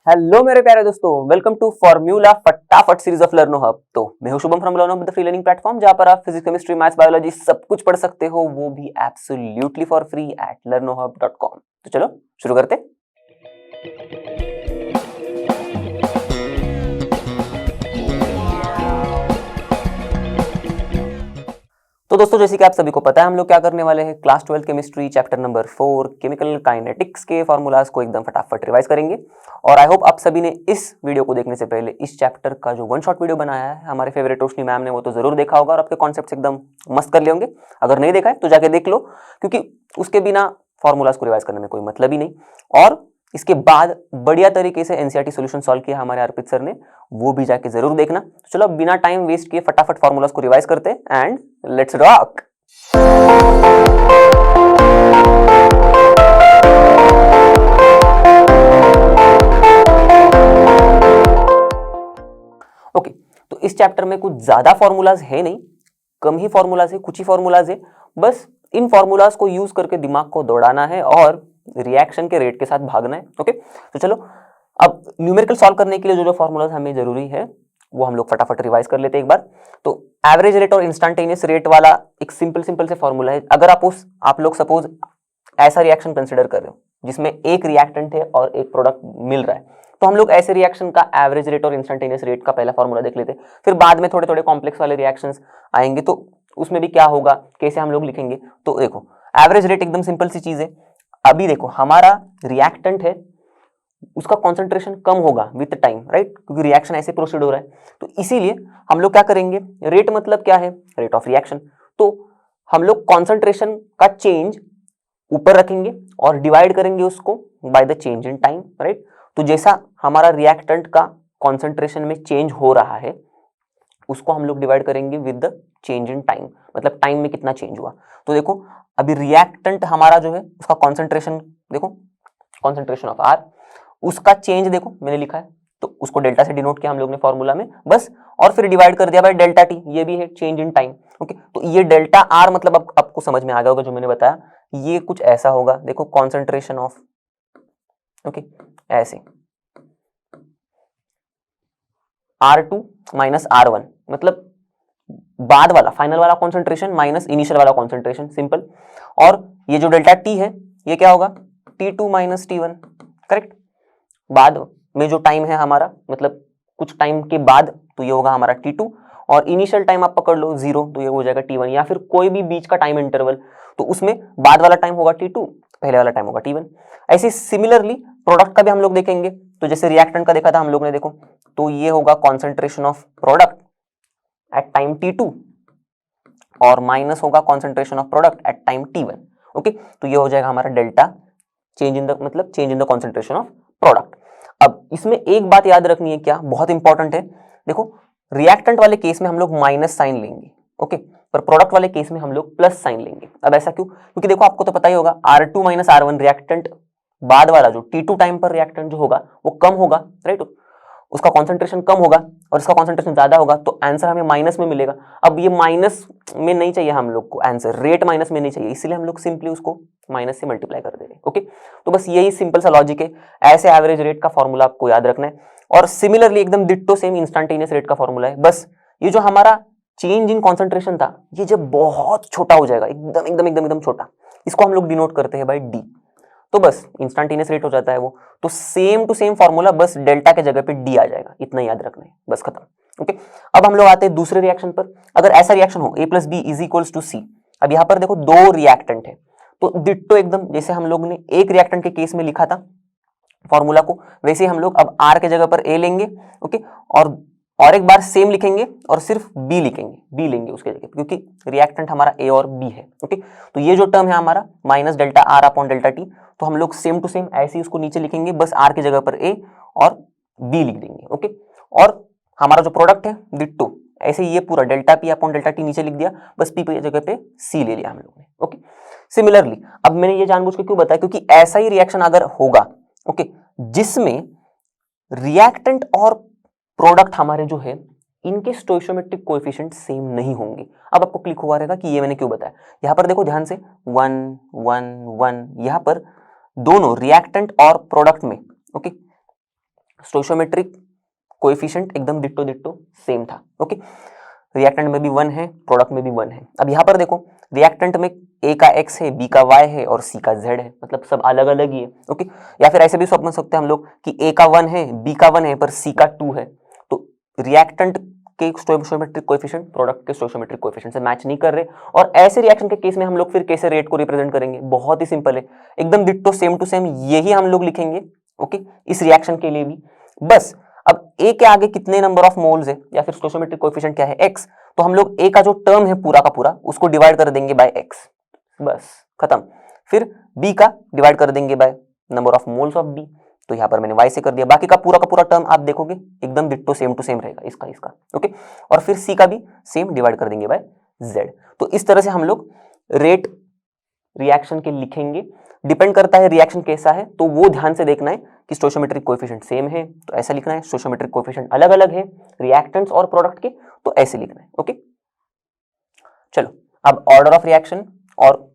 Hello मेरे प्यारे दोस्तों, वेलकम टू फॉर्मूला फटाफट सीरीज ऑफ लर्नो हब। तो मैं हूं Shubham from लर्नो hub, the free learning platform, जहां पर आप फिजिक्स, केमिस्ट्री, मैथ्स, बायोलॉजी सब कुछ पढ़ सकते हो, वो भी absolutely for free at learnohub.com। तो चलो शुरू करते। तो दोस्तों, जैसे कि आप सभी को पता है, हम लोग क्या करने वाले हैं, class 12 chemistry chapter number 4 chemical kinetics के फॉर्मूलाज को एकदम फटाफट रिवाइज करेंगे। और आई होप आप सभी ने इस वीडियो को देखने से पहले इस चैप्टर का जो वन शॉट वीडियो बनाया है हमारे फेवरेट रोशनी मैम ने, वो तो जरूर देखा होगा और आपके कॉन्सेप्ट्स एकदम मस्त कर लिए होंगे। अगर नहीं देखा है तो जाके देख लो, क्योंकि उसके बिना फॉर्मूलाज को रिवाइज करने में कोई मतलब ही नहीं। और इसके बाद बढ़िया तरीके से एनसीईआरटी सॉल्यूशन सॉल्व किया हमारे अर्पित सर ने, वो भी जाके जरूर देखना। तो चलो बिना टाइम वेस्ट किए फटाफट फॉर्मूलाज को रिवाइज करते हैं एंड लेट्स रॉक। ओके, तो इस चैप्टर में कुछ ज्यादा फॉर्मूलाज है नहीं, कम ही फॉर्मूलाज है, कुछ ही फॉर्मूलाज है। बस इन फॉर्मूलाज को यूज करके दिमाग को दौड़ाना है और रिएक्शन के रेट के साथ भागना है। ओके, तो चलो अब न्यूमेरिकल सॉल्व करने के लिए जो जो फॉर्मूलाज हमें जरूरी है वो हम लोग फटाफट रिवाइज कर लेते हैं एक बार। तो एवरेज रेट और इंस्टेंटेनियस रेट वाला एक सिंपल से फॉर्मूला है। अगर आप लोग सपोज ऐसा रिएक्शन कंसिडर कर रहे हो जिसमें एक रिएक्टेंट है और एक प्रोडक्ट मिल रहा है, तो हम लोग ऐसे रिएक्शन का एवरेज रेट और इंस्टेंटेनियस रेट का पहला फॉर्मूला देख लेते हैं। फिर बाद में थोड़े थोड़े कॉम्प्लेक्स वाले रिएक्शंस आएंगे तो उसमें भी क्या होगा, कैसे हम लोग लिखेंगे। तो देखो, एवरेज रेट एकदम सिंपल सी चीज है। अभी देखो, हमारा रिएक्टेंट है, उसका कॉन्सेंट्रेशन कम होगा विद टाइम, राइट, क्योंकि रिएक्शन ऐसे प्रोसीड हो रहा है। तो इसीलिए हम लोग क्या करेंगे, रेट मतलब क्या है, रेट ऑफ रिएक्शन। तो हम लोग कॉन्सेंट्रेशन का चेंज ऊपर रखेंगे और डिवाइड करेंगे उसको by the change in time, right. तो जैसा हमारा रिएक्टेंट का कॉन्सेंट्रेशन में चेंज हो रहा है उसको हम लोग डिवाइड करेंगे with the change in time, मतलब टाइम में कितना चेंज हुआ। तो देखो, अभी रिएक्टेंट हमारा जो है उसका कॉन्सेंट्रेशन देखो, कॉन्सेंट्रेशन ऑफ आर, उसका चेंज देखो मैंने लिखा है, तो उसको डेल्टा से डिनोट किया हम लोग ने फॉर्मूला में बस, और फिर डिवाइड कर दिया बाय डेल्टा टी, ये भी है चेंज इन टाइम। ओके, तो ये डेल्टा आर मतलब अब आपको समझ में आ गया होगा जो मैंने बताया, ये कुछ ऐसा होगा। देखो, कॉन्सेंट्रेशन ऑफ, ओके, ऐसे R2 माइनस R1, मतलब बाद वाला फाइनल वाला कॉन्सेंट्रेशन माइनस इनिशियल वाला कॉन्सेंट्रेशन, सिंपल। और ये जो डेल्टा टी है ये क्या होगा, T2 माइनस T1, करेक्ट। बाद में जो टाइम है हमारा, मतलब कुछ टाइम के बाद, तो ये होगा हमारा T2, और इनिशियल टाइम आप पकड़ लो 0, तो ये हो जाएगा T1, या फिर कोई भी बीच का टाइम इंटरवल, तो उसमें बाद वाला टाइम होगा T2, पहले वाला टाइम होगा T1। ऐसे सिमिलरली प्रोडक्ट का भी हम लोग देखेंगे। तो जैसे रिएक्टेंट का देखा था हम लोग ने, देखो तो ये होगा concentration of product at time T2 और माइनस होगा concentration of product at time T1। Okay, तो ये हो जाएगा हमारा डेल्टा चेंज इन द, मतलब change in the concentration of product. अब इसमें एक बात याद रखनी है, क्या बहुत इंपॉर्टेंट है, देखो रिएक्टेंट वाले केस में हम लोग माइनस साइन लेंगे, ओके, पर प्रोडक्ट वाले केस में हम लोग प्लस साइन लेंगे। अब ऐसा क्यों, क्योंकि देखो आपको तो पता ही होगा, R2 माइनस R1 रिएक्टेंट, बाद वाला जो T2 टाइम पर रिएक्टेंट जो होगा वो कम होगा, राइट, उसका कॉन्सेंट्रेशन कम होगा और इसका कॉन्सेंट्रेशन ज्यादा होगा, तो आंसर हमें माइनस में मिलेगा। अब ये माइनस में नहीं चाहिए हम लोग को आंसर, रेट माइनस में नहीं चाहिए, इसलिए हम लोग सिंपली उसको माइनस से मल्टीप्लाई कर दे रहे हैं। ओके, तो बस यही सिंपल सा लॉजिक है। ऐसे एवरेज रेट का फॉर्मूला आपको याद रखना है, और सिमिलरली एकदम डिट्टो सेम इंस्टेंटेनियस रेट का फॉर्मूला है। बस ये जो हमारा चेंज इन कॉन्सेंट्रेशन था, ये जब बहुत छोटा हो जाएगा, एकदम एकदम एकदम एकदम छोटा, इसको हम लोग डिनोट करते हैं बाय डी, तो बस इंस्टेंटेनियस रेट हो जाता है वो। तो सेम टू सेम फॉर्मूला, बस डेल्टा के जगह पे डी आ जाएगा, इतना याद रखना है, बस खत्म। ओके, अब हम लोग आते हैं दूसरे रिएक्शन पर। अगर ऐसा रिएक्शन हो A plus B is equals to C, अब यहाँ पर देखो दो रिएक्टेंट है, तो डिट्टो एकदम जैसे हम लोग ने एक रिएक्टेंट के केस में लिखा था फॉर्मूला को, वैसे हम लोग अब R के जगह पर A लेंगे, ओके, और एक बार सेम लिखेंगे और सिर्फ B लिखेंगे, B लेंगे उसके जगह, क्योंकि रिएक्टेंट हमारा A और B है। ओके, तो ये जो टर्म है हमारा minus delta R upon delta T, तो हम लोग सेम टू सेम ऐसे ही उसको नीचे लिखेंगे, बस R की जगह पर A और B लिख देंगे। ओके, और हमारा जो प्रोडक्ट है डिट्टो ऐसे ये पूरा delta P upon delta T नीचे लिख दिया, बस P की जगह पे C ले लिया हम लोग ने। ओके, सिमिलरली अब मैंने ये जानबूझ के क्यों बताया, क्योंकि ऐसा ही रिएक्शन अगर होगा, ओके, जिसमें रिएक्टेंट और प्रोडक्ट हमारे जो है इनके स्टोइशियोमेट्रिक कोएफिशिएंट सेम नहीं होंगे। अब आपको क्लिक हुआ रहेगा कि ये मैंने क्यों बताया। यहां पर देखो ध्यान से 1 1 1, यहां पर दोनों रिएक्टेंट और प्रोडक्ट में, ओके, स्टोइशियोमेट्रिक कोएफिशिएंट एकदम डिट्टो डिट्टो सेम था। ओके, रिएक्टेंट में भी 1 है, प्रोडक्ट में भी 1 है। अब यहाँ पर देखो, रिएक्टेंट में A का X है, B का Y है और C का Z है, मतलब सब अलग अलग ही है। ओके, या फिर ऐसे भी समझ सकते हैं हम लोग कि A का 1 है, B का 1 है पर C का 2 है। तो रिएक्टेंट के स्टोइशियोमेट्रिक कोएफिशिएंट प्रोडक्ट के स्टोइशियोमेट्रिक कोएफिशिएंट से मैच नहीं कर रहे, और ऐसे रिएक्शन के केस में हम लोग फिर कैसे रेट को रिप्रेजेंट करेंगे? बहुत ही सिंपल है, एकदम डिट्टो सेम टू सेम यही हम लोग लिखेंगे। ओके, इस रिएक्शन के लिए भी बस अब A के आगे कितने नंबर ऑफ मोल्स है या फिर स्टोइशियोमेट्रिक कोएफिशिएंट क्या है? X। तो हम लोग A का जो टर्म है पूरा का पूरा उसको डिवाइड कर देंगे बाय X, बस खत्म। फिर B का डिवाइड कर देंगे by number of moles of B, तो यहाँ पर मैंने Y से कर दिया। बाकी का पूरा टर्म आप देखोगे एकदम डिट्टो सेम टू सेम रहेगा इसका इसका। ओके, और फिर C का भी सेम डिवाइड कर देंगे बाय Z। तो इस तरह से हम लोग रेट रिएक्शन के लिखेंगे। डिपेंड करता है रिएक्शन कैसा है, तो वो ध्यान से देखना है कि स्टोइशियोमेट्रिक कोएफिशिएंट सेम है तो ऐसा लिखना है, स्टोइशियोमेट्रिक कोएफिशिएंट अलग अलग है रिएक्टेंट्स और प्रोडक्ट के तो ऐसे लिखना है। ओके, चलो अब ऑर्डर ऑफ रिएक्शन और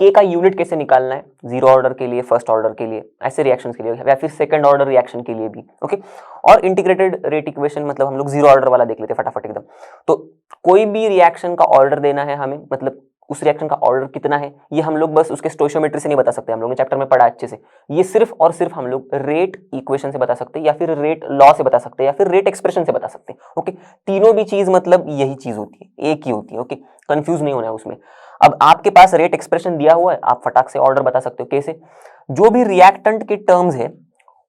K का यूनिट कैसे निकालना है, जीरो ऑर्डर के लिए, फर्स्ट ऑर्डर के लिए, ऐसे रिएक्शंस के लिए या फिर सेकंड ऑर्डर रिएक्शन के लिए भी। ओके, और इंटीग्रेटेड रेट इक्वेशन मतलब हम लोग जीरो ऑर्डर वाला देख लेते हैं फटाफट एकदम। तो कोई भी रिएक्शन का ऑर्डर देना है हमें, मतलब उस रिएक्शन का ऑर्डर कितना है ये हम लोग बस उसके स्टोइशियोमेट्री से नहीं बता सकते, हम लोगों ने चैप्टर में पढ़ा अच्छे से। ये सिर्फ और सिर्फ हम लोग रेट इक्वेशन से बता सकते हैं या फिर रेट लॉ से बता सकते हैं या फिर रेट एक्सप्रेशन से बता सकते हैं। ओके, तीनों भी चीज मतलब यही चीज होती है, एक ही होती है। ओके, कंफ्यूज नहीं होना है उसमें। अब आपके पास रेट एक्सप्रेशन दिया हुआ है, आप फटाक से ऑर्डर बता सकते हो। कैसे? जो भी रिएक्टेंट के टर्म्स है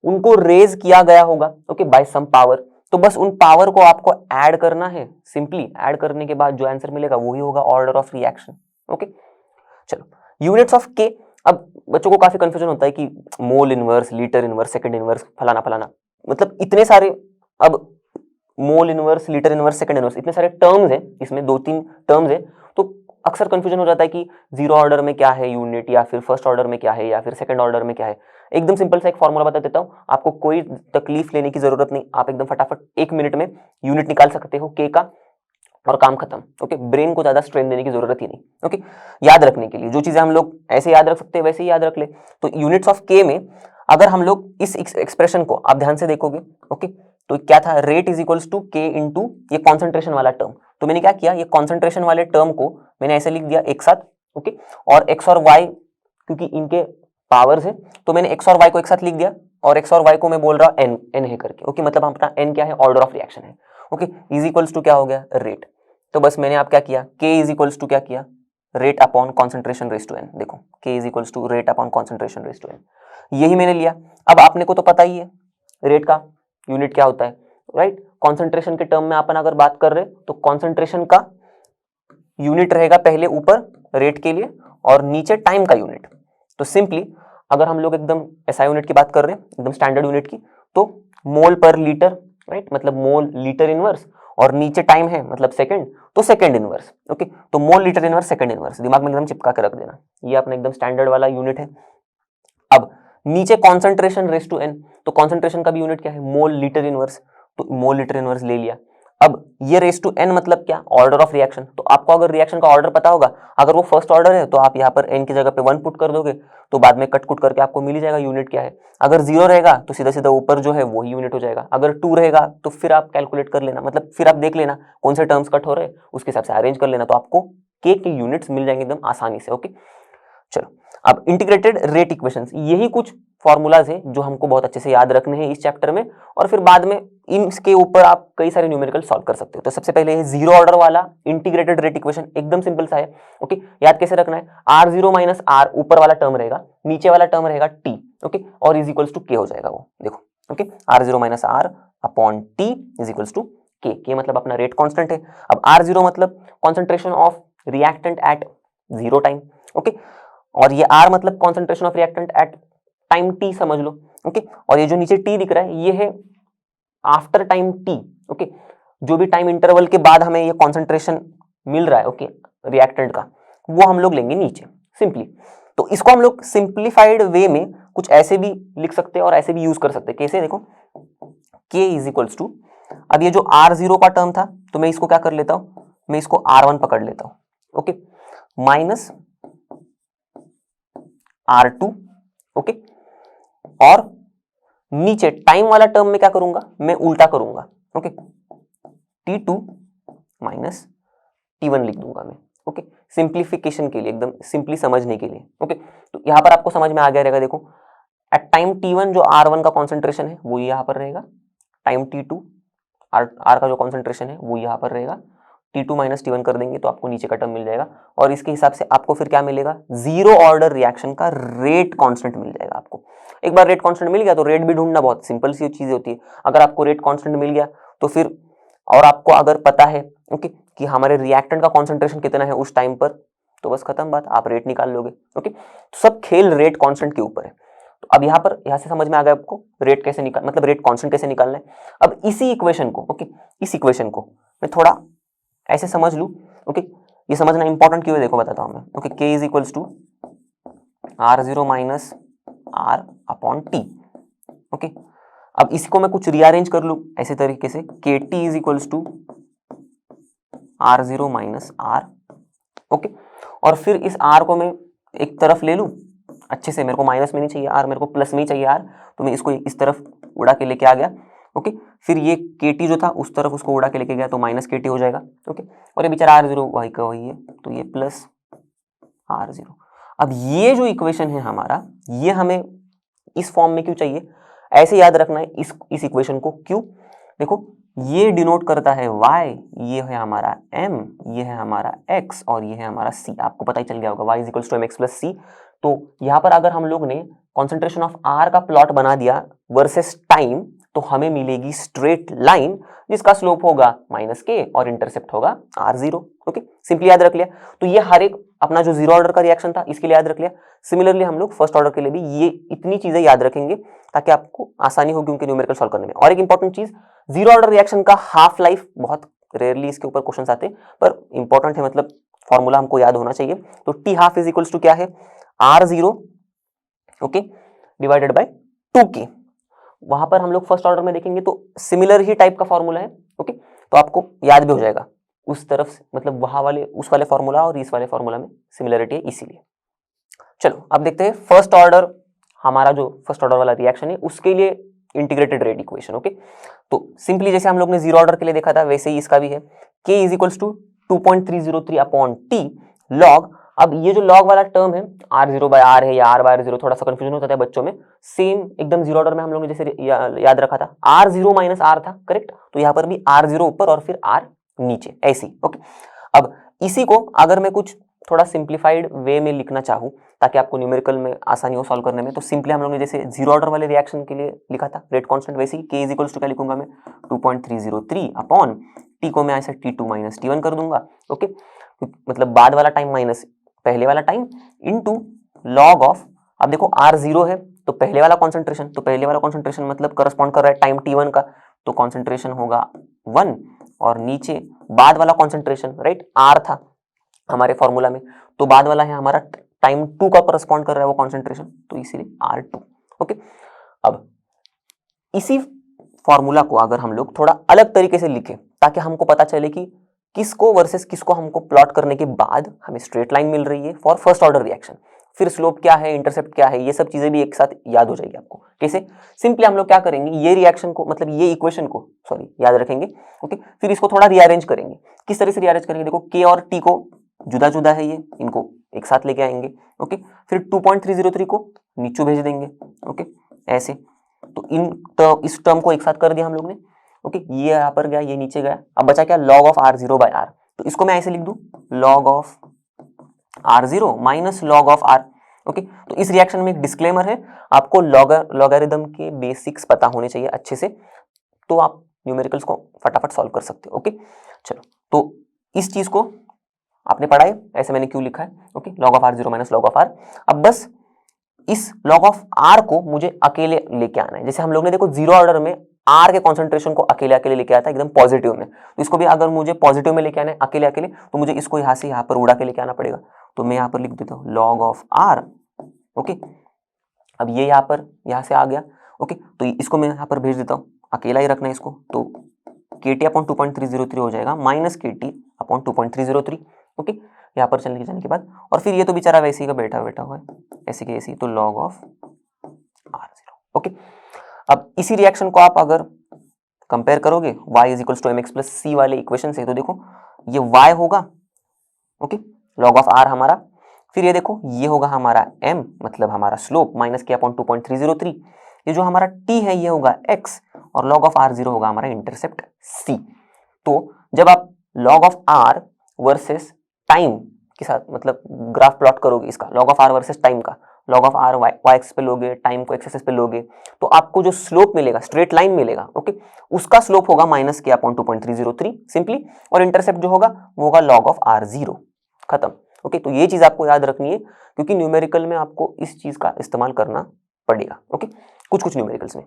उनको रेज किया गया होगा ओके बाय सम पावर, तो बस उन पावर को आपको ऐड करना है। सिंपली ऐड करने के बाद जो आंसर मिलेगा वही होगा ऑर्डर ऑफ रिएक्शन। ओके, चलो यूनिट्स ऑफ के। अब बच्चों को काफी कंफ्यूजन होता है कि mole inverse, litre inverse, second inverse, फलाना फलाना, मतलब इतने सारे, अब mole inverse, litre inverse, second inverse, इतने सारे टर्म्स हैं, इसमें 2-3 टर्म्स है, तो अक्सर कंफ्यूजन हो जाता है कि जीरो ऑर्डर में क्या है यूनिट या फिर फर्स्ट ऑर्डर में क्या है या फिर सेकंड ऑर्डर में क्या है। एकदम सिंपल सा एक फॉर्मूला बता देता हूं, आपको कोई तकलीफ लेने की जरूरत नहीं, आप एकदम फटाफट 1 मिनट में यूनिट निकाल सकते हो के का और काम खत्म। ओके, ब्रेन को ज्यादा स्ट्रेन देने की जरूरत ही नहीं। ओके, याद रखने के लिए जो चीजें हम लोग ऐसे याद रख सकते हैं वैसे ही याद रख ले। तो यूनिट्स ऑफ के में अगर हम लोग इस एक्सप्रेशन को आप ध्यान से देखोगे, ओके, तो क्या था? रेट इज इक्वल्स टू के इंटू ये कॉन्सेंट्रेशन वाला टर्म। तो मैंने क्या किया, ये कॉन्सेंट्रेशन वाले टर्म को मैंने ऐसे लिख दिया एक साथ। ओके, और एक्स और वाई क्योंकि इनके पावर्स है तो मैंने एक्स और वाई को एक साथ लिख दिया, और एक्स और वाई को मैं बोल रहा हूं एन है करके। ओके, मतलब अपना एन क्या है? ऑर्डर ऑफ रिएक्शन है। ओके, इज इक्वल्स टू क्या हो गया? रेट। तो बस मैंने आप क्या किया, के इज इक्वल्स टू क्या किया? Rate upon concentration raise to n. देखो k is equals to rate upon concentration raise to n, यही मैंने लिया। अब आपने को तो पता ही है रेट का यूनिट क्या होता है, राइट? कॉन्सेंट्रेशन के टर्म में अपन अगर बात कर रहे तो कॉन्सेंट्रेशन का यूनिट रहेगा पहले ऊपर रेट के लिए और नीचे टाइम का यूनिट। तो सिंपली अगर हम लोग एकदम एसआई यूनिट की बात कर रहे हैं, एकदम स्टैंडर्ड यूनिट की, तो मोल पर लीटर, राइट? मतलब मोल लीटर इनवर्स, और नीचे टाइम है मतलब सेकंड, तो सेकंड इनवर्स। ओके, तो mole litre inverse second inverse दिमाग में एकदम चिपका के रख देना, ये अपना एकदम स्टैंडर्ड वाला यूनिट है। अब नीचे कॉन्सेंट्रेशन रेज टू एन, तो कॉन्सेंट्रेशन का भी यूनिट क्या है? मोल लीटर इनवर्स, तो मोल लीटर इनवर्स ले लिया। अब ये रेज टू एन मतलब क्या? Order of reaction. तो आपको अगर रिएक्शन का ऑर्डर पता होगा, अगर वो फर्स्ट ऑर्डर है तो आप यहाँ पर एन की जगह पे 1 पुट कर दोगे, तो बाद में कट कुट करके आपको मिल ही जाएगा यूनिट क्या है। अगर 0 रहेगा तो सीधा सीधा ऊपर जो है वही यूनिट हो जाएगा। अगर 2 रहेगा तो फिर आप कैलकुलेट कर लेना, मतलब फिर आप देख लेना कौन से टर्म्स कट हो रहे हैं, उसके हिसाब से अरेंज कर लेना, तो आपको के यूनिट्स मिल जाएंगे एकदम आसानी से। ओके, चलो अब इंटीग्रेटेड रेट इक्वेशंस, यही कुछ फॉर्मूलाज है जो हमको बहुत अच्छे से याद रखने हैं इस चैप्टर में, और फिर बाद में इनके ऊपर आप कई सारे न्यूमेरिकल सॉल्व कर सकते हो। तो सबसे पहले है जीरो ऑर्डर वाला इंटीग्रेटेड रेट इक्वेशन, एकदम सिंपल सा है। ओके, याद कैसे रखना है? r0 माइनस आर ऊपर वाला टर्म रहेगा, नीचे वाला टर्म रहेगा t। ओके, और इज इक्वल्स टू के हो जाएगा वो, देखो। Okay, r0 minus R upon t is equals to k मतलब अपना रेट कांस्टेंट है। अब r0 मतलब concentration of reactant at zero time. Okay, और ये R मतलब concentration of reactant at time t समझ लो। ओके, और ये जो नीचे t दिख रहा है ये है आफ्टर टाइम t। ओके, जो भी टाइम इंटरवल के बाद हमें ये कॉन्सेंट्रेशन मिल रहा है ओके रिएक्टेंट का, वो हम लोग लेंगे नीचे सिंपली। तो इसको हम लोग सिंप्लीफाइड वे में कुछ ऐसे भी लिख सकते हैं और ऐसे भी यूज कर सकते हैं। कैसे? देखो k इज इक्वल्स टू, अब ये जो r0 का टर्म था तो मैं इसको क्या कर लेता हूं, मैं इसको r1 पकड़ लेता हूं। Okay, minus R2। ओके, और नीचे टाइम वाला टर्म में क्या करूंगा, मैं उल्टा करूंगा, ओके, T2 माइनस T1 लिख दूंगा मैं, ओके, सिंप्लीफिकेशन के लिए, एकदम सिंपली समझने के लिए, ओके। तो यहां पर आपको समझ में आ गया रहेगा, देखो एट टाइम T1 जो R1 का कॉन्सेंट्रेशन है वो यहां पर रहेगा, टाइम T2 R का जो कॉन्सेंट्रेशन है वो यहां पर रहेगा, T2 माइनस T1 कर देंगे तो आपको नीचे का टर्म मिल जाएगा, और इसके हिसाब से आपको फिर क्या मिलेगा, जीरो ऑर्डर रिएक्शन का रेट कांस्टेंट मिल जाएगा आपको। एक बार रेट कांस्टेंट मिल गया तो रेट भी ढूंढना बहुत सिंपल सी चीज होती है। अगर आपको रेट कांस्टेंट मिल गया तो फिर, और आपको अगर पता है ओके कि हमारे रिएक्टेंट का कॉन्सेंट्रेशन कितना है उस टाइम पर, तो बस खत्म बात, आप रेट निकाल लोगे, ओके। तो सब खेल रेट कांस्टेंट के ऊपर है। तो अब यहाँ पर, यहाँ से समझ में आ गया आपको रेट कैसे निकाल, मतलब रेट कांस्टेंट कैसे निकालना है। अब इसी इक्वेशन को, ओके, इस इक्वेशन को मैं थोड़ा ऐसे समझ लूं, ओके, ये समझना इंपॉर्टेंट क्यों है, देखो बताता हूं मैं, okay, K is equals to R0 minus R upon T, okay. अब इसको मैं कुछ रीअरेंज कर लूं ऐसे तरीके से, KT is equals to R0 minus R, okay, और फिर इस R को मैं एक तरफ ले लूं अच्छे से, मेरे को माइनस में नहीं चाहिए R, मेरे को प्लस में ही चाहिए R, तो मैं इसको इस तरफ उड़ा के लेके आ गया, ओके। फिर ये KT जो था उस तरफ उसको उड़ा के लेके गया तो माइनस KT हो जाएगा, ओके, और ये बेचारा R0 वही का वही है, तो ये प्लस R0। अब ये जो इक्वेशन है हमारा, ये हमें इस फॉर्म में क्यों चाहिए, ऐसे याद रखना है इस इक्वेशन को, क्यों, देखो ये डिनोट करता है y, ये है हमारा m, ये है हमारा x और ये है हमारा c, आपको पता ही चल गया होगा y is equals to mx plus c। तो यहाँ पर अगर हम लोग ने कॉन्सेंट्रेशन ऑफ r का प्लॉट बना दिया वर्सेस टाइम, तो हमें मिलेगी स्ट्रेट लाइन जिसका स्लोप होगा माइनस के और इंटरसेप्ट होगा R0, ओके, सिंपली याद रख लिया। तो ये हर एक अपना जो जीरो ऑर्डर का रिएक्शन था इसके लिए याद रख लिया। सिमिलरली हम लोग फर्स्ट ऑर्डर के लिए भी ये इतनी चीजें याद रखेंगे ताकि आपको आसानी होगी उनके न्यूमेरिकल सॉल्व करने में। और एक इंपॉर्टेंट चीज, जीरो ऑर्डर रिएक्शन का हाफ लाइफ, बहुत रेयरली इसके ऊपर क्वेश्चंस आते हैं पर इंपॉर्टेंट है, मतलब फॉर्मूला हमको याद होना चाहिए। तो t half is equals to क्या है, R0, okay, divided by 2K। वहां पर हम लोग फर्स्ट ऑर्डर में देखेंगे तो सिमिलर ही टाइप का फॉर्मूला है, ओके, तो आपको याद भी हो जाएगा उस तरफ से, मतलब वहां वाले उस वाले फॉर्मूला और इस वाले फॉर्मूला में सिमिलरिटी है इसीलिए। चलो अब देखते हैं फर्स्ट ऑर्डर, हमारा जो फर्स्ट ऑर्डर वाला रिएक्शन है उसके लिए इंटीग्रेटेड रेट इक्वेशन, ओके। तो सिंपली जैसे हम लोग ने जीरो ऑर्डर के लिए देखा था वैसे ही इसका भी है, K is equals to 2.303 upon T log. अब ये जो लॉग वाला टर्म है R0 बाय R है या R बाय R0, थोड़ा सा कंफ्यूजन होता है बच्चों में, सेम एकदम जीरो ऑर्डर में हम लोग ने जैसे याद रखा था R0 माइनस R था, करेक्ट, तो यहाँ पर भी R0 ऊपर और फिर R नीचे, ऐसी, ओके। अब इसी को अगर मैं कुछ थोड़ा सिंप्लीफाइड वे में लिखना चाहूँ ताकि आपको न्यूमेरिकल में आसानी हो सॉल्व करने में, तो सिंपली हम लोग ने जैसे जीरो ऑर्डर वाले रिएक्शन के लिए लिखा था रेट कांस्टेंट, वैसे ही K इज इक्वल्स टू क्या लिखूंगा मैं, 2.303 अपॉन T को मैं ऐसे T2 माइनस T1 कर दूंगा, ओके, मतलब बाद वाला टाइम माइनस पहले वाला टाइम इनटू लॉग ऑफ, अब देखो R0 है तो पहले वाला कॉन्सेंट्रेशन, तो पहले वाला कॉन्सेंट्रेशन मतलब करस्पॉन्ड कर रहा है टाइम T1 का, तो कॉन्सेंट्रेशन होगा 1, और नीचे बाद वाला कॉन्सेंट्रेशन, राइट, R था हमारे फॉर्मूला में, तो बाद वाला है हमारा टाइम 2 का करस्पॉन्ड कर रहा है वो कॉन्सेंट्रेशन, तो इसीलिए R2, ओके। अब इसी फॉर्मूला को अगर हम लोग थोड़ा अलग तरीके से लिखें ताकि हमको पता चले कि किसको वर्सेस किसको हमको प्लॉट करने के बाद हमें स्ट्रेट लाइन मिल रही है फॉर फर्स्ट ऑर्डर रिएक्शन, फिर स्लोप क्या है, इंटरसेप्ट क्या है, ये सब चीजें भी एक साथ याद हो जाएगी आपको। कैसे, सिंपली हम लोग क्या करेंगे, ये रिएक्शन को, मतलब ये इक्वेशन को सॉरी याद रखेंगे, ओके, फिर इसको थोड़ा रीअरेंज करेंगे। किस तरह से रीअरेंज करेंगे, देखो K और T को जुदा जुदा है, ये इनको एक साथ लेके आएंगे, ओके, फिर 2.303 को नीचे भेज देंगे, ओके, ऐसे, तो इस टर्म को एक साथ कर दिया हम लोग ने, ओके, ये यहाँ पर गया, ये नीचे गया, अब बचा क्या, log of R0 bye R, तो इसको मैं ऐसे लिख दूं, log of R0 minus log of R, okay. तो इस रिएक्शन में एक डिस्क्लेमर है, आपको लॉगरिथम के बेसिक्स पता होने चाहिए अच्छे से, तो आप न्यूमेरिकल्स को फटाफट सॉल्व कर सकते हो, ओके। चलो, तो इस चीज को आपने पढ़ा है, ऐसे मैंने क्यों लिखा है, okay, log of R0 minus log of R। अब बस इस लॉग ऑफ R को मुझे अकेले लेके आना है, जैसे हम लोग ने देखो जीरो ऑर्डर में R के कॉन्सेंट्रेशन को अकेले अकेले लेके आया था एकदम पॉजिटिव में, तो इसको भी अगर मुझे पॉजिटिव में लेके आना है अकेले अकेले, तो मुझे इसको यहाँ से यहाँ पर उड़ा के लेके आना पड़ेगा, तो मैं यहाँ पर लिख देता हूँ लॉग ऑफ R, ओके। अब ये यहाँ पर यहाँ से आ गया, ओके, तो इसको मैं यहाँ पर भेज देता हूँ, अकेला ही रखना है इसको, तो KT अपॉन 2.303 हो जाएगा माइनस KT अपॉन 2.303, ओके, यहाँ पर चलने के जाने के बाद, और फिर ये तो बेचारा वैसे ही का बैठा हुआ है ऐसे के ऐसे ही, तो लॉग ऑफ R0, ओके। अब इसी रिएक्शन को आप अगर कंपेयर करोगे y is equals to m x plus c वाले इक्वेशन से, तो देखो ये y होगा, ओके, लॉग ऑफ r हमारा, फिर ये देखो ये होगा हमारा m मतलब हमारा स्लोप माइनस के अपॉन 2.303, ये जो हमारा t है ये होगा x और लॉग ऑफ r0 होगा हमारा इंटरसेप्ट c। तो जब आप log of r versus time के साथ मतलब ग्राफ प्लॉट करोगे इसका, log of r versus time का, log of r y axis पे लोगे, टाइम को एक्स एक्सिस पे लोगे, तो आपको जो स्लोप मिलेगा, स्ट्रेट लाइन मिलेगा, ओके, उसका स्लोप होगा माइनस के अपॉन 2.303 सिंपली, और इंटरसेप्ट जो होगा वो होगा लॉग ऑफ r0, खत्म। ओके, तो ये चीज आपको याद रखनी है क्योंकि न्यूमेरिकल में आपको इस चीज का इस्तेमाल करना पड़ेगा, ओके, कुछ कुछ न्यूमेरिकल्स में।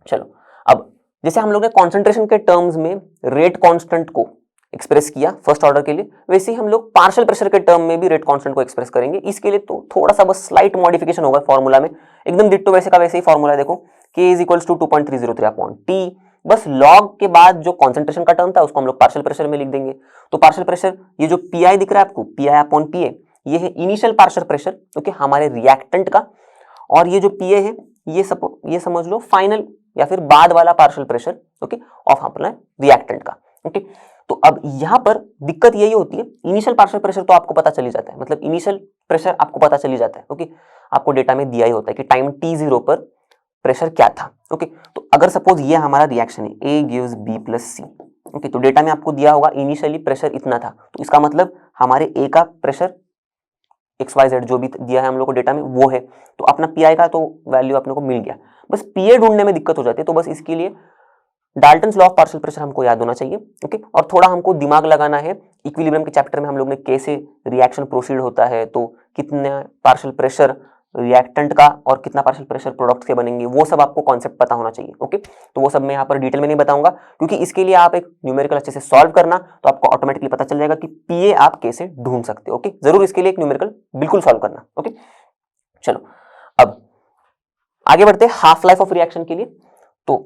चलो, अब जैसे हम लोग ने कॉन्सेंट्रेशन के टर्म्स में रेट कांस्टेंट को एक्सप्रेस किया फर्स्ट ऑर्डर के लिए, वैसे ही हम लोग पार्शियल प्रेशर के टर्म में भी रेट कांस्टेंट को एक्सप्रेस करेंगे। इसके लिए तो थोड़ा सा बस स्लाइट मॉडिफिकेशन होगा फॉर्मूला में, एकदम डिट्टो वैसे का वैसे ही फॉर्मूला है, देखो k is equals to 2.303 upon t, बस लॉग के बाद जो कॉन्सेंट्रेशन का टर्म था उसको हम लोग पार्शियल प्रेशर में लिख देंगे। तो पार्शियल प्रेशर, ये जो पी दिख रहा है आपको, पी अपॉन पी, ये है इनिशियल पार्शियल प्रेशर, ओके, हमारे रिएक्टेंट का, और ये जो पी है ये समझ लो फाइनल या फिर बाद वाला पार्शियल प्रेशर, ओके, ऑफ अपना रिएक्टेंट का, ओके। तो अब यहां पर दिक्कत यही होती है, इनिशियल पार्शियल प्रेशर तो आपको पता चली जाता है, मतलब इनिशियल प्रेशर आपको पता चली जाता है, ओके, आपको डेटा में दिया ही होता है कि टाइम t0 पर प्रेशर क्या था, ओके। तो अगर सपोज ये हमारा रिएक्शन है a gives b plus C, okay, तो डेटा में आपको दिया होगा इनिशियली प्रेशर इतना था, तो इसका मतलब हमारे a का प्रेशर XYZ जो भी दिया है हम लोग को डेटा में वो है, तो अपना पी का तो वैल्यू अपने को मिल गया, बस पी ढूंढने में दिक्कत हो जाती है। तो बस इसके लिए Dalton's law of partial pressure हमको याद होना चाहिए, ओके, और थोड़ा हमको दिमाग लगाना है। इक्विलिब्रियम के चैप्टर में हम लोग ने कैसे रिएक्शन प्रोसीड होता है, तो कितना पार्शियल प्रेशर रिएक्टेंट का और कितना पार्शियल प्रेशर प्रोडक्ट के बनेंगे, वो सब आपको कॉन्सेप्ट पता होना चाहिए, ओके। तो वो सब मैं यहाँ पर डिटेल में नहीं बताऊंगा क्योंकि इसके लिए आप एक न्यूमेरिकल अच्छे से सॉल्व करना, तो आपको ऑटोमेटिकली पता चल जाएगा कि पीए आप कैसे ढूंढ सकते हो, ओके। जरूर इसके लिए एक न्यूमेरिकल बिल्कुल सॉल्व करना, ओके। चलो, अब आगे बढ़ते हैं हाफ लाइफ ऑफ रिएक्शन के लिए। तो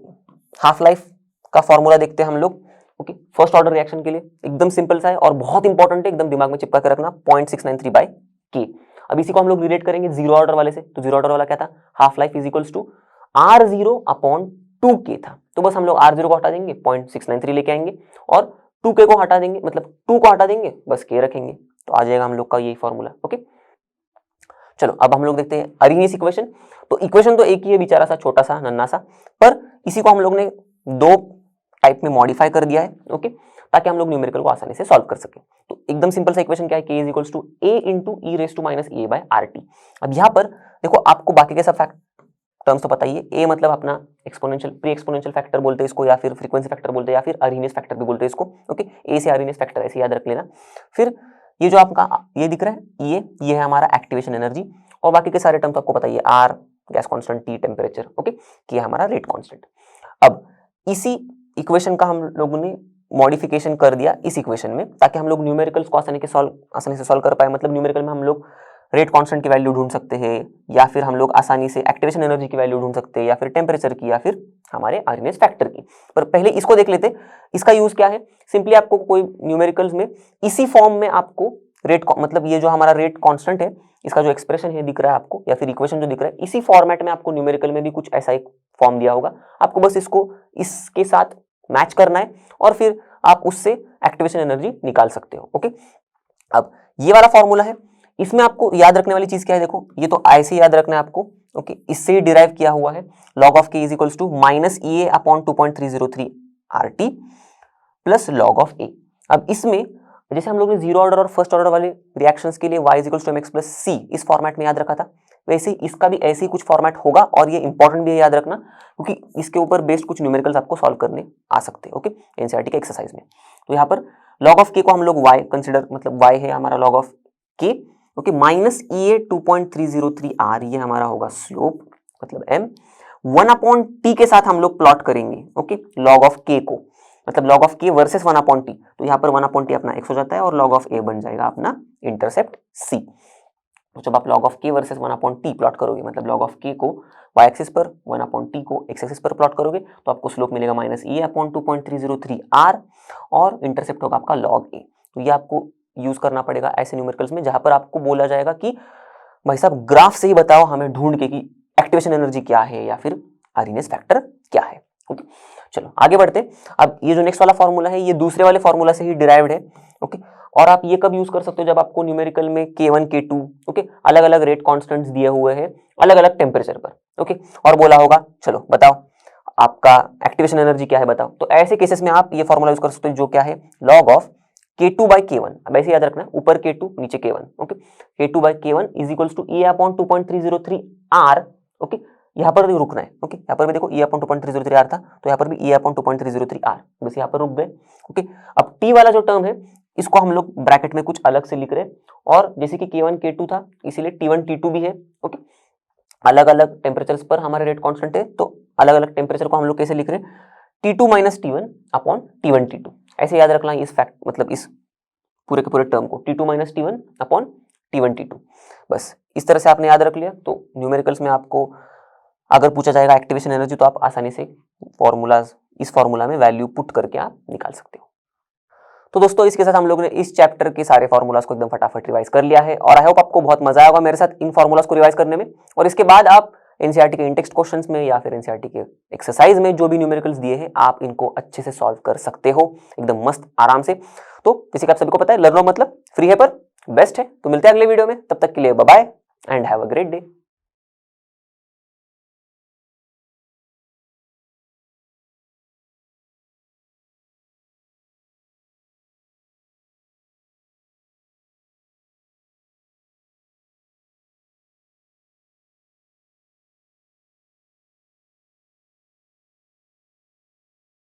हाफ लाइफ का फॉर्मूला देखते हैं हम लोग, ओके, फर्स्ट ऑर्डर रिएक्शन के लिए एकदम सिंपल सा है और बहुत इंपॉर्टेंट है, एकदम दिमाग में चिपका के रखना, 0.693 बाय के। अब इसी को हम लोग रिलेट करेंगे जीरो ऑर्डर वाले से, तो जीरो ऑर्डर वाला क्या था, half life is equals to r0 upon 2k था, तो बस हम लोग r0 को हटा देंगे, 0.693 लेके आएंगे और 2k को हटा देंगे, मतलब 2 को हटा देंगे, बस k रखेंगे, तो आ जाएगा हम लोग का यही फॉर्मूला, ओके। चलो, अब हम लोग देखते हैं अरेंज इक्वेशन। तो इक्वेशन तो एक ही है, बेचारा सा छोटा सा नन्ना सा, पर इसी को हम लोग ने दो टाइप में मॉडिफाई कर दिया है, ओके, ताकि हम लोग न्यूमेरिकल को आसानी से सॉल्व कर सके। तो एकदम सिंपल सा इक्वेशन क्या है, k is equals to a into e raise to minus a by R T. अब यहाँ पर देखो आपको बाकी के सब फैक्ट टर्म्स तो पता ही है, a मतलब अपना एक्सपोनेंशियल, प्री एक्सपोनेंशियल फैक्टर बोलते हैं इसको, या फिर फ्रीक्वेंसी फैक्टर बोलते हैं, या फिर अरेनियस फैक्टर भी बोलते हैं इसको, ओके, a से अरेनियस फैक्टर ऐसे याद रख लेना। फिर ये जो आपका ये दिख रहा है ये है हमारा एक्टिवेशन एनर्जी, और बाकी के सारे टर्म्स आपको पता ही है, r gas constant, t temperature, okay, कि हमारा रेट कांस्टेंट। अब इसी इक्वेशन का हम लोगों ने मॉडिफिकेशन कर दिया इस इक्वेशन में, ताकि हम लोग न्यूमेरिकल्स को आसानी से सॉल्व कर पाए। मतलब न्यूमेरिकल में हम लोग रेट कांस्टेंट की वैल्यू ढूंढ सकते हैं, या फिर हम लोग आसानी से एक्टिवेशन एनर्जी की वैल्यू ढूंढ सकते हैं, या फिर टेम्परेचर की, या फिर हमारे आरएनएस फैक्टर की। पर पहले इसको देख लेते, इसका यूज क्या है। सिंपली आपको कोई न्यूमेरिकल्स में इसी फॉर्म में आपको रेट, मतलब ये जो हमारा रेट कांस्टेंट है, इसका जो एक्सप्रेशन है दिख रहा है आपको, या फिर इक्वेशन जो दिख रहा है, इसी फॉर्मेट में आपको न्यूमेरिकल में भी कुछ ऐसा एक फॉर्म दिया होगा, आपको बस इसको इसके साथ मैच करना है और फिर आप उससे एक्टिवेशन एनर्जी निकाल सकते हो, ओके। अब ये वाला फॉर्मूला है, इसमें आपको याद रखने वाली चीज क्या है, देखो ये तो ऐसे याद रखना है आपको, ओके, इससे ही डिराइव किया हुआ है, log of k is equals to minus E a upon 2.303 R T plus log of A. अब इसमें जैसे हम लोग ने जीरो ऑर्डर और फर्स्ट ऑर्डर वाले रिएक्शंस के लिए y is equals to mx plus c इस फॉर्मेट में याद रखा था, वैसे ही इसका भी ऐसे ही कुछ फॉर्मेट होगा, और ये इंपॉर्टेंट भी है याद रखना, क्योंकि इसके ऊपर बेस्ड कुछ न्यूमेरिकल्स आपको सॉल्व करने आ सकते हैं, ओके, एनसीईआरटी के एक्सरसाइज में। तो यहाँ पर लॉग ऑफ के को हम लोग y कंसिडर, मतलब y है हमारा log of k, okay, minus E a 2.303 R, ये हमारा होगा स्लोप मतलब m, 1 अपॉन टी के साथ हम लोग प्लॉट करेंगे, ओके, लॉग ऑफ के को, मतलब लॉग ऑफ के वर्सेस 1 अपॉन टी, तो यहाँ पर 1 अपॉन टी अपना x हो जाता है और लॉग ऑफ ए बन जाएगा अपना इंटरसेप्ट c। तो जब आप लॉग ऑफ के वर्सेस 1 अपॉन टी प्लॉट करोगे, मतलब लॉग ऑफ के को y एक्सिस पर, 1 अपॉन टी को x एक्सिस पर प्लॉट करोगे, तो आपको स्लोप मिलेगा माइनस ई अपॉन 2.303 r, और इंटरसेप्ट होगा आपका लॉग ए। तो ये आपको यूज करना पड़ेगा ऐसे न्यूमेरिकल्स में जहां पर आपको बोला जाएगा कि भाई साहब ग्राफ से ही बताओ हमें ढूंढ के कि एक्टिवेशन एनर्जी क्या है या फिर आर्इनेस फैक्टर क्या है। ओके, चलो आगे बढ़ते। अब ये जो नेक्स्ट वाला फॉर्मूला है ये दूसरे वाले फॉर्मूला से ही डिराइव्ड है। ओके, और आप ये कब यूज कर सकते हो, जब आपको न्यूमेरिकल में K1 K2 ओके अलग अलग रेट कॉन्स्टेंट्स दिए हुए हैं अलग अलग टेम्परेचर पर। ओके, और बोला होगा चलो बताओ आपका एक्टिवेशन एनर्जी क्या है बताओ, तो ऐसे केसेस में आप ये फॉर्मूला यूज कर सकते हो जो क्या है, log of K2 by K1। अब ऐसे याद रखना, ऊपर K2 नीचे K1। Okay, K2 by K1 is equals to E upon 2.303 R। Okay, यहाँ पर भी रुकना है। ओके, यहाँ पर भी देखो E अपॉन 2.303 R था, तो यहाँ पर भी E अपॉन 2.303 R, बस यहाँ पर रुक गए। ओके, अब T वाला जो टर्म है इसको हम लोग ब्रैकेट में कुछ अलग से लिख रहे हैं, और जैसे कि K1 K2 था इसीलिए T1 T2 भी है। ओके, अलग अलग टेम्परेचर्स पर हमारे रेट कांस्टेंट है, तो अलग अलग टेम्परेचर को हम लोग कैसे लिख रहे हैं, T2 minus T1 upon T1 T2। ऐसे याद रखना इस फैक्ट, मतलब इस पूरे के पूरे टर्म को T2 minus T1 upon T1 T2। बस इस तरह से आपने याद रख लिया, तो न्यूमेरिकल्स में आपको अगर पूछा जाएगा एक्टिवेशन एनर्जी तो आप आसानी से फॉर्मूलाज इस फॉर्मूला में वैल्यू पुट करके आप निकाल सकते हो। तो दोस्तों इसके साथ हम लोग ने इस चैप्टर के सारे फॉर्मूलाज को एकदम फटाफट रिवाइज कर लिया है, और आई होप आपको बहुत मजा आएगा मेरे साथ इन फॉर्मूलाज को रिवाइज करने में। और इसके बाद आप एनसीईआरटी के इंटेक्स्ट क्वेश्चंस में या फिर एनसीईआरटी के एक्सरसाइज में जो भी न्यूमेरिकल्स दिए हैं आप इनको अच्छे से सॉल्व कर सकते हो एकदम मस्त आराम से। तो जैसे कि आप सभी को पता है लर्नो मतलब फ्री है पर बेस्ट है। तो मिलते हैं अगले वीडियो में, तब तक के लिए bye bye and have a great day.